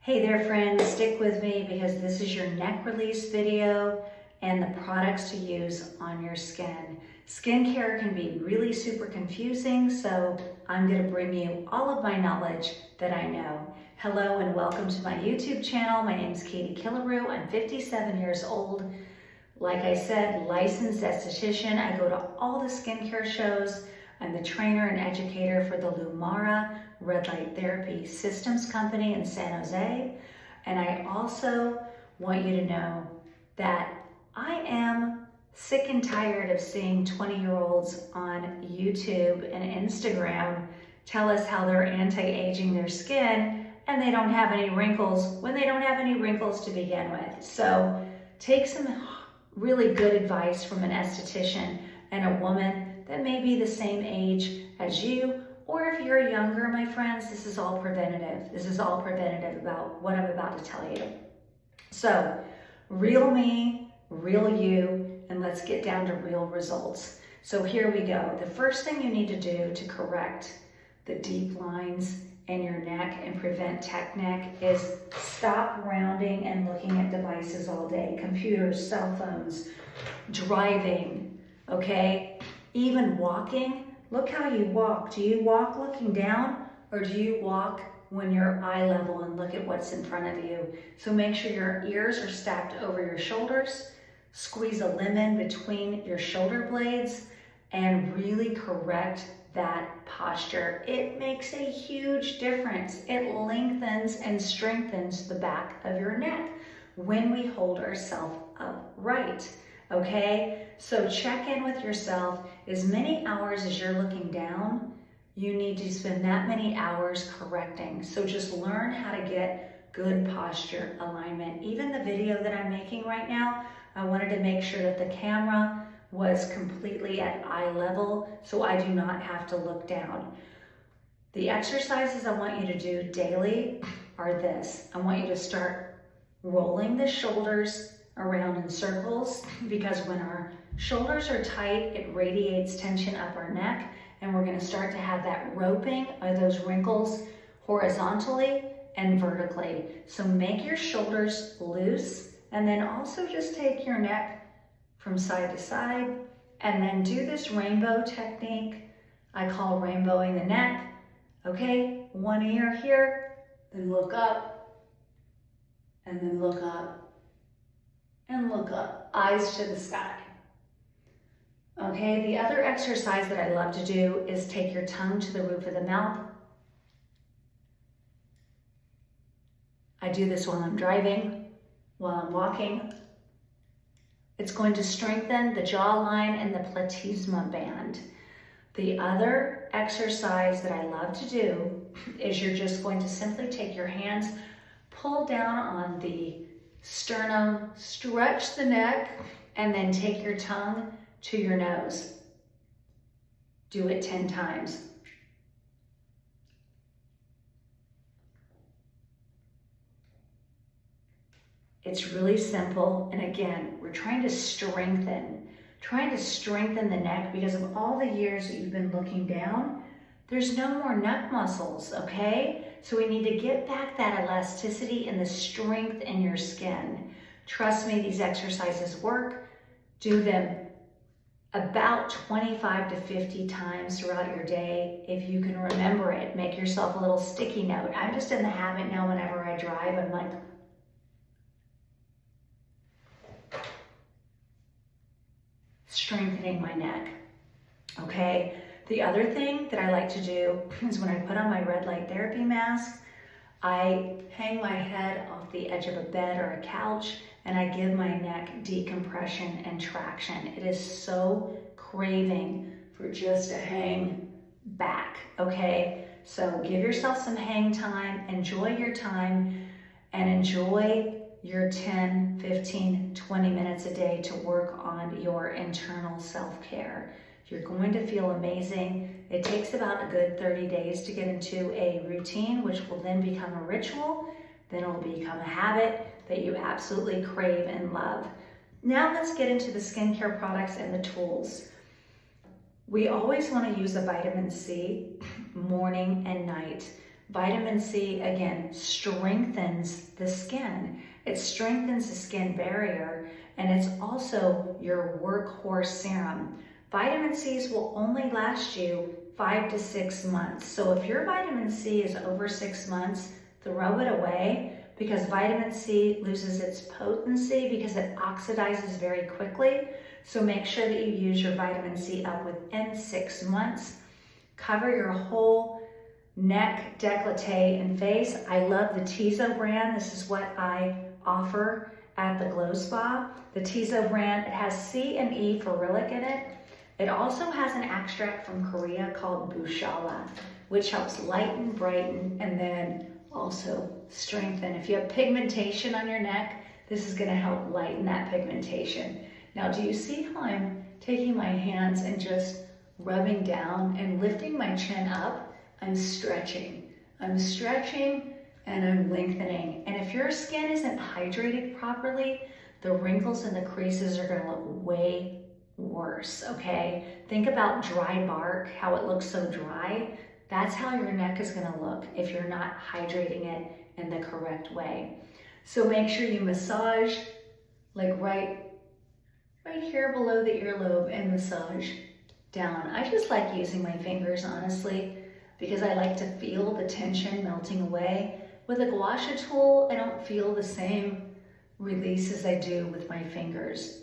Hey there friends, stick with me because this is your neck release video and the products to use on your skin. Skincare can be really super confusing, so I'm going to bring you all of my knowledge that I know. Hello and welcome to my YouTube channel. My name is Katie Killaroo. I'm 57 years old. Like I said, licensed esthetician. I go to all the skincare shows. I'm the trainer and educator for the Lumara Red Light Therapy Systems Company in San Jose. And I also want you to know that I am sick and tired of seeing 20-year-olds on YouTube and Instagram tell us how they're anti-aging their skin and they don't have any wrinkles when they don't have any wrinkles to begin with. So take some really good advice from an esthetician and a woman that may be the same age as you, or if you're younger, my friends, this is all preventative. This is all preventative about what I'm about to tell you. So, real me, real you, and let's get down to real results. So here we go. The first thing you need to do to correct the deep lines in your neck and prevent tech neck is stop rounding and looking at devices all day. Computers, cell phones, driving, okay? Even walking. Look how you walk. Do you walk looking down or do you walk when you're eye level and look at what's in front of you? So make sure your ears are stacked over your shoulders. Squeeze a lemon between your shoulder blades and really correct that posture. It makes a huge difference. It lengthens and strengthens the back of your neck when we hold ourselves upright. Okay, so check in with yourself. As many hours as you're looking down, you need to spend that many hours correcting. So just learn how to get good posture alignment. Even the video that I'm making right now, I wanted to make sure that the camera was completely at eye level so I do not have to look down. The exercises I want you to do daily are this. I want you to start rolling the shoulders around in circles, because when our shoulders are tight, it radiates tension up our neck, and we're going to start to have that roping or those wrinkles horizontally and vertically. So make your shoulders loose, and then also just take your neck from side to side, and then do this rainbow technique. I call rainbowing the neck. Okay, one ear here, then look up, and then look up, and look up, eyes to the sky. Okay, the other exercise that I love to do is take your tongue to the roof of the mouth. I do this while I'm driving, while I'm walking. It's going to strengthen the jawline and the platysma band. The other exercise that I love to do is you're just going to simply take your hands, pull down on the sternum, stretch the neck, and then take your tongue to your nose. Do it 10 times. It's really simple, and again, we're trying to strengthen the neck because of all the years that you've been looking down. There's no more neck muscles, okay? So we need to get back that elasticity and the strength in your skin. Trust me, these exercises work. Do them about 25 to 50 times throughout your day. If you can remember it, make yourself a little sticky note. I'm just in the habit now whenever I drive, I'm like, strengthening my neck, okay? The other thing that I like to do is when I put on my red light therapy mask, I hang my head off the edge of a bed or a couch and I give my neck decompression and traction. It is so craving for just a hang back, okay? So give yourself some hang time, enjoy your time, and enjoy your 10, 15, 20 minutes a day to work on your internal self-care. You're going to feel amazing. It takes about a good 30 days to get into a routine, which will then become a ritual. Then it'll become a habit that you absolutely crave and love. Now let's get into the skincare products and the tools. We always want to use a vitamin C morning and night. Vitamin C, again, strengthens the skin. It strengthens the skin barrier, and it's also your workhorse serum. Vitamin C's will only last you 5 to 6 months. So if your vitamin C is over 6 months, throw it away, because vitamin C loses its potency because it oxidizes very quickly. So make sure that you use your vitamin C up within 6 months. Cover your whole neck, décolleté, and face. I love the Viso brand. This is what I offer at the Glow Spa. The Viso brand, it has C and E ferulic in it. It also has an extract from Korea called Bushala, which helps lighten, brighten, and then also strengthen. If you have pigmentation on your neck, this is going to help lighten that pigmentation. Now, do you see how I'm taking my hands and just rubbing down and lifting my chin up? I'm stretching. I'm stretching and I'm lengthening. And if your skin isn't hydrated properly, the wrinkles and the creases are going to look way worse, okay? Think about dry bark, how it looks so dry. That's how your neck is going to look if you're not hydrating it in the correct way. So make sure you massage like right here below the earlobe and massage down. I just like using my fingers, honestly, because I like to feel the tension melting away. With a gua sha tool, I don't feel the same release as I do with my fingers.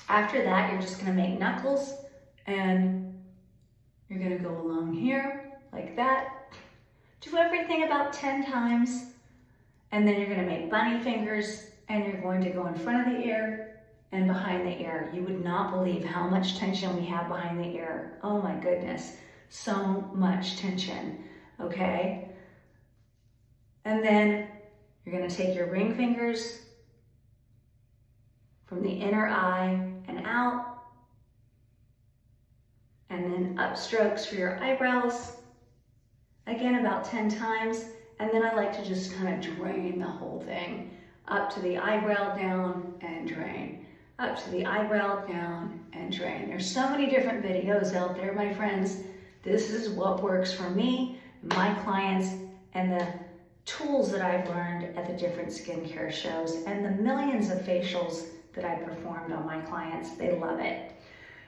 After that, you're just going to make knuckles, and you're going to go along here like that. Do everything about 10 times, and then you're going to make bunny fingers, and you're going to go in front of the ear and behind the ear. You would not believe how much tension we have behind the ear. Oh my goodness, so much tension, okay? And then you're going to take your ring fingers from the inner eye and out, and then up strokes for your eyebrows, again about 10 times, and then I like to just kind of drain the whole thing, up to the eyebrow, down, and drain, up to the eyebrow, down, and drain. There's so many different videos out there, my friends. This is what works for me, my clients, and the tools that I've learned at the different skincare shows, and the millions of facials that I performed on my clients. They love it.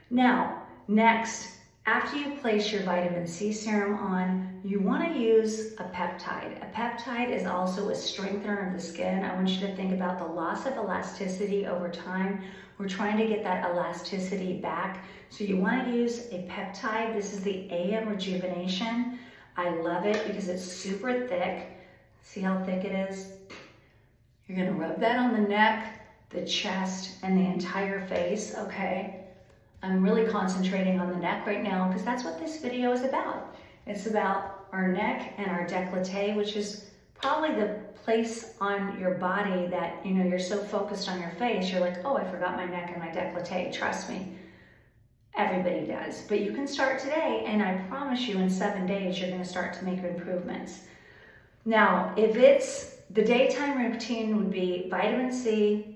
Now, next, after you place your vitamin C serum on, you want to use a peptide. A peptide is also a strengthener of the skin. I want you to think about the loss of elasticity over time. We're trying to get that elasticity back. So you want to use a peptide. This is the AM Rejuvenation. I love it because it's super thick. See how thick it is? You're going to rub that on the neck, the chest, and the entire face, okay? I'm really concentrating on the neck right now because that's what this video is about. It's about our neck and our décolleté, which is probably the place on your body that, you know, you're so focused on your face, you're like, oh, I forgot my neck and my décolleté. Trust me, everybody does. But you can start today, and I promise you in 7 days, you're going to start to make improvements. Now, if it's the daytime routine would be vitamin C,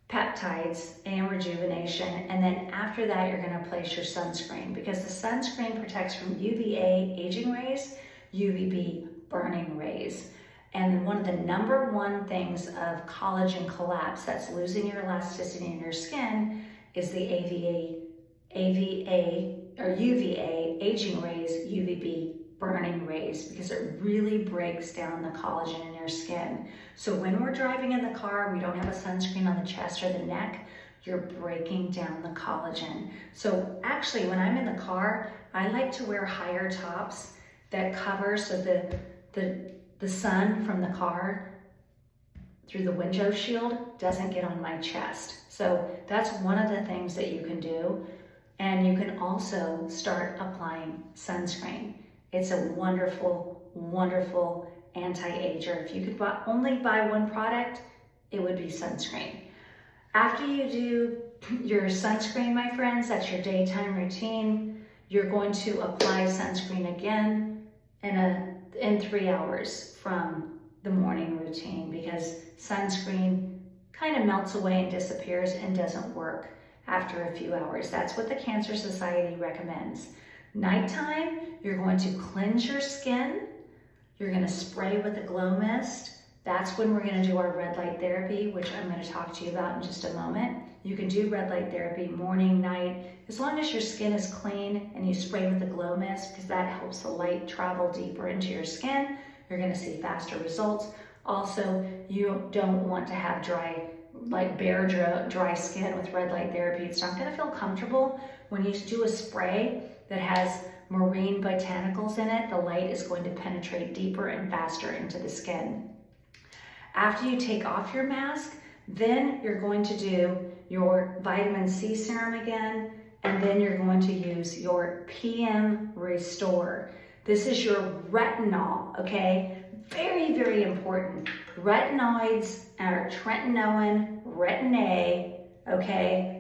peptides, and rejuvenation, and then after that you're going to place your sunscreen, because the sunscreen protects from UVA aging rays, UVB burning rays. And one of the number one things of collagen collapse that's losing your elasticity in your skin is the UVA aging rays, UVB burning rays, because it really breaks down the collagen in your skin. So when we're driving in the car, we don't have a sunscreen on the chest or the neck, you're breaking down the collagen. So actually, when I'm in the car, I like to wear higher tops that cover so the sun from the car through the window shield doesn't get on my chest. So that's one of the things that you can do. And you can also start applying sunscreen. It's a wonderful, wonderful anti-ager. If you could only buy one product, it would be sunscreen. After you do your sunscreen, my friends, that's your daytime routine, you're going to apply sunscreen again in 3 hours from the morning routine, because sunscreen kind of melts away and disappears and doesn't work after a few hours. That's what the Cancer Society recommends. Nighttime, you're going to cleanse your skin You're gonna spray with a glow mist. That's when we're gonna do our red light therapy, which I'm gonna talk to you about in just a moment. You can do red light therapy morning, night, as long as your skin is clean and you spray with a glow mist, because that helps the light travel deeper into your skin. You're gonna see faster results. Also, you don't want to have dry, like bare dry skin with red light therapy. It's not gonna feel comfortable. When you do a spray that has marine botanicals in it, the light is going to penetrate deeper and faster into the skin. After you take off your mask, then you're going to do your vitamin C serum again, and then you're going to use your PM Restore. This is your retinol, okay? Very, very important. Retinoids are tretinoin, retin A, okay?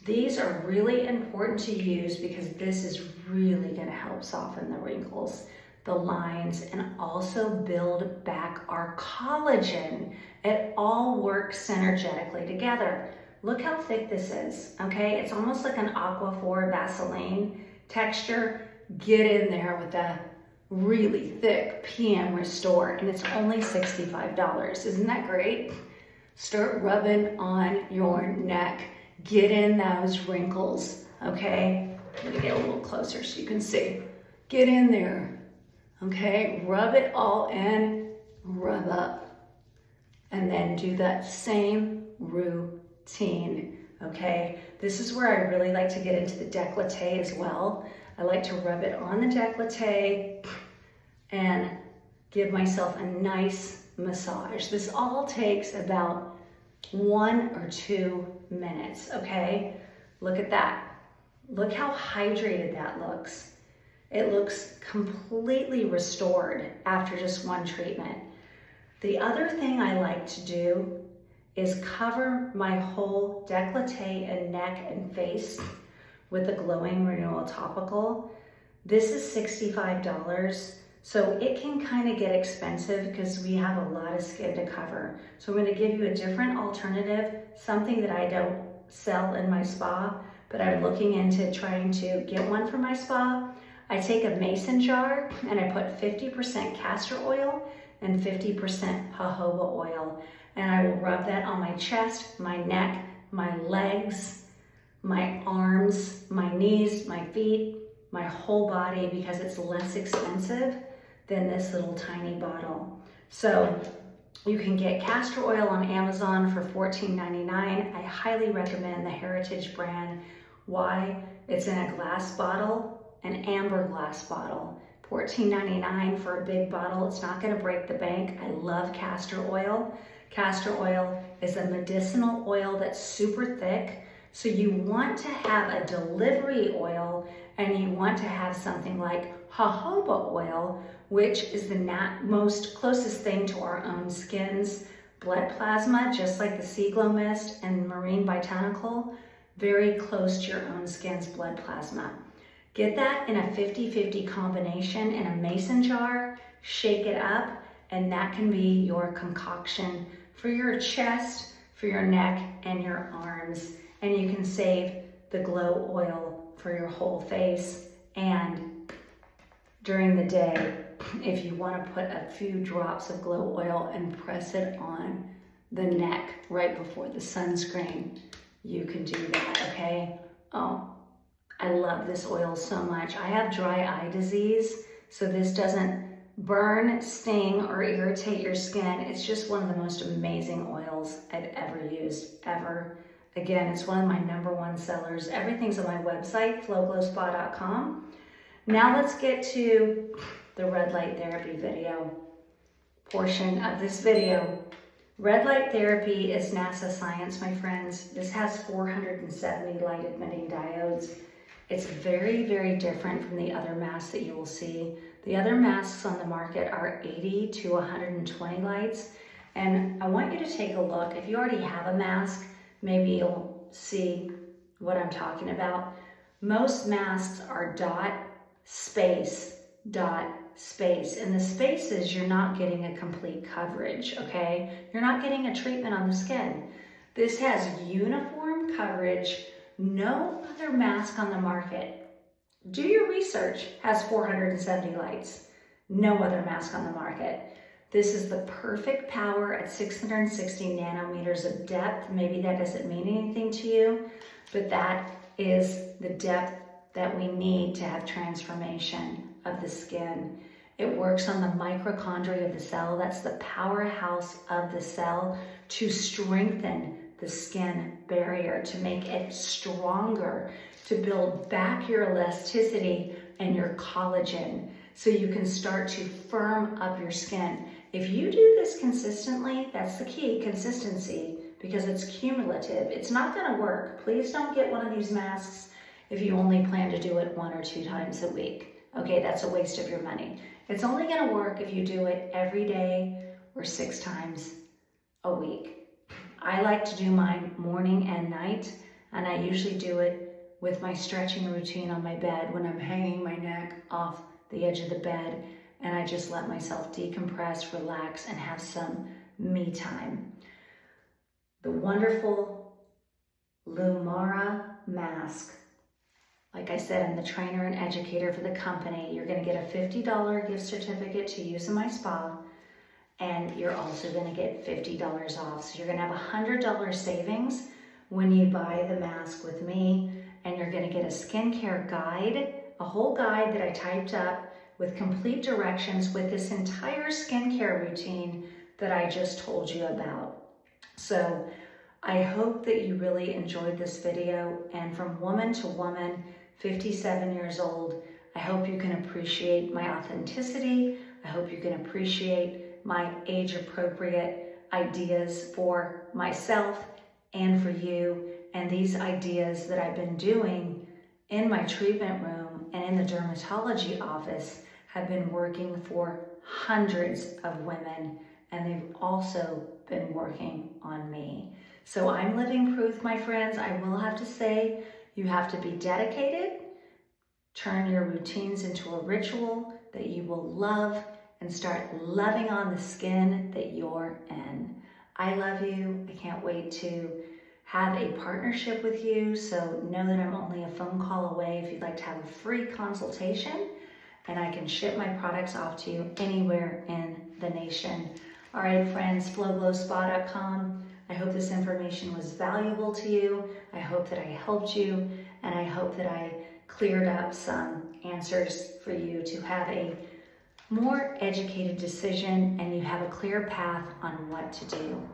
These are really important to use because this is really gonna help soften the wrinkles, the lines, and also build back our collagen. It all works synergetically together. Look how thick this is, okay? It's almost like an Aquaphor Vaseline texture. Get in there with that really thick PM Restore, and it's only $65. Isn't that great? Start rubbing on your neck. Get in those wrinkles, okay? I'm gonna get a little closer so you can see. Get in there, okay? Rub it all in, rub up, and then do that same routine, okay? This is where I really like to get into the décolleté as well. I like to rub it on the décolleté and give myself a nice massage. This all takes about 1 or 2 minutes, okay? Look at that. Look how hydrated that looks. It looks completely restored after just one treatment. The other thing I like to do is cover my whole décolleté and neck and face with the Glowing Renewal Topical. This is $65, so it can kind of get expensive because we have a lot of skin to cover. So I'm gonna give you a different alternative, something that I don't sell in my spa, but I'm looking into trying to get one for my spa. I take a mason jar and I put 50% castor oil and 50% jojoba oil, and I will rub that on my chest, my neck, my legs, my arms, my knees, my feet, my whole body, because it's less expensive than this little tiny bottle. So you can get castor oil on Amazon for $14.99. I highly recommend the Heritage brand. Why? It's in a glass bottle, an amber glass bottle. $14.99 for a big bottle. It's not gonna break the bank. I love castor oil. Castor oil is a medicinal oil that's super thick. So you want to have a delivery oil, and you want to have something like jojoba oil, which is the most closest thing to our own skin's blood plasma, just like the Sea Glow Mist and Marine Botanical, very close to your own skin's blood plasma. Get that in a 50-50 combination in a mason jar, shake it up, and that can be your concoction for your chest, for your neck, and your arms. And you can save the glow oil for your whole face. And during the day, if you want to put a few drops of glow oil and press it on the neck right before the sunscreen, you can do that, okay? Oh, I love this oil so much. I have dry eye disease, so this doesn't burn, sting, or irritate your skin. It's just one of the most amazing oils I've ever used, ever. Again, it's one of my #1 sellers. Everything's on my website, flowglowspa.com. Now let's get to the red light therapy video portion of this video. Red light therapy is NASA science, my friends. This has 470 light emitting diodes. It's very, very different from the other masks that you will see. The other masks on the market are 80 to 120 lights. And I want you to take a look. If you already have a mask, maybe you'll see what I'm talking about. Most masks are dot, space, dot, space. In the spaces, you're not getting a complete coverage, okay? You're not getting a treatment on the skin. This has uniform coverage. No other mask on the market, do your research, has 470 lights. No other mask on the market. This is the perfect power at 660 nanometers of depth. Maybe that doesn't mean anything to you, but that is the depth that we need to have transformation of the skin. It works on the mitochondria of the cell. That's the powerhouse of the cell, to strengthen the skin barrier, to make it stronger, to build back your elasticity and your collagen so you can start to firm up your skin. If you do this consistently, that's the key, consistency, because it's cumulative. It's not gonna work. Please don't get one of these masks if you only plan to do it 1 or 2 times a week. Okay, that's a waste of your money. It's only gonna work if you do it every day or 6 times a week. I like to do mine morning and night, and I usually do it with my stretching routine on my bed when I'm hanging my neck off the edge of the bed, and I just let myself decompress, relax, and have some me time. The wonderful Lumara mask. Like I said, I'm the trainer and educator for the company. You're gonna get a $50 gift certificate to use in my spa, and you're also gonna get $50 off. So you're gonna have $100 savings when you buy the mask with me, and you're gonna get a skincare guide, a whole guide that I typed up with complete directions with this entire skincare routine that I just told you about. So I hope that you really enjoyed this video, and from woman to woman, 57 years old, I hope you can appreciate my authenticity. I hope you can appreciate my age-appropriate ideas for myself and for you, and these ideas that I've been doing in my treatment room and in the dermatology office have been working for hundreds of women, and they've also been working on me. So I'm living proof, my friends. I will have to say, you have to be dedicated, turn your routines into a ritual that you will love, and start loving on the skin that you're in. I love you. I can't wait to have a partnership with you. So know that I'm only a phone call away if you'd like to have a free consultation, and I can ship my products off to you anywhere in the nation. All right, friends, flowglowspa.com. I hope this information was valuable to you. I hope that I helped you, and I hope that I cleared up some answers for you to have a more educated decision, and you have a clear path on what to do.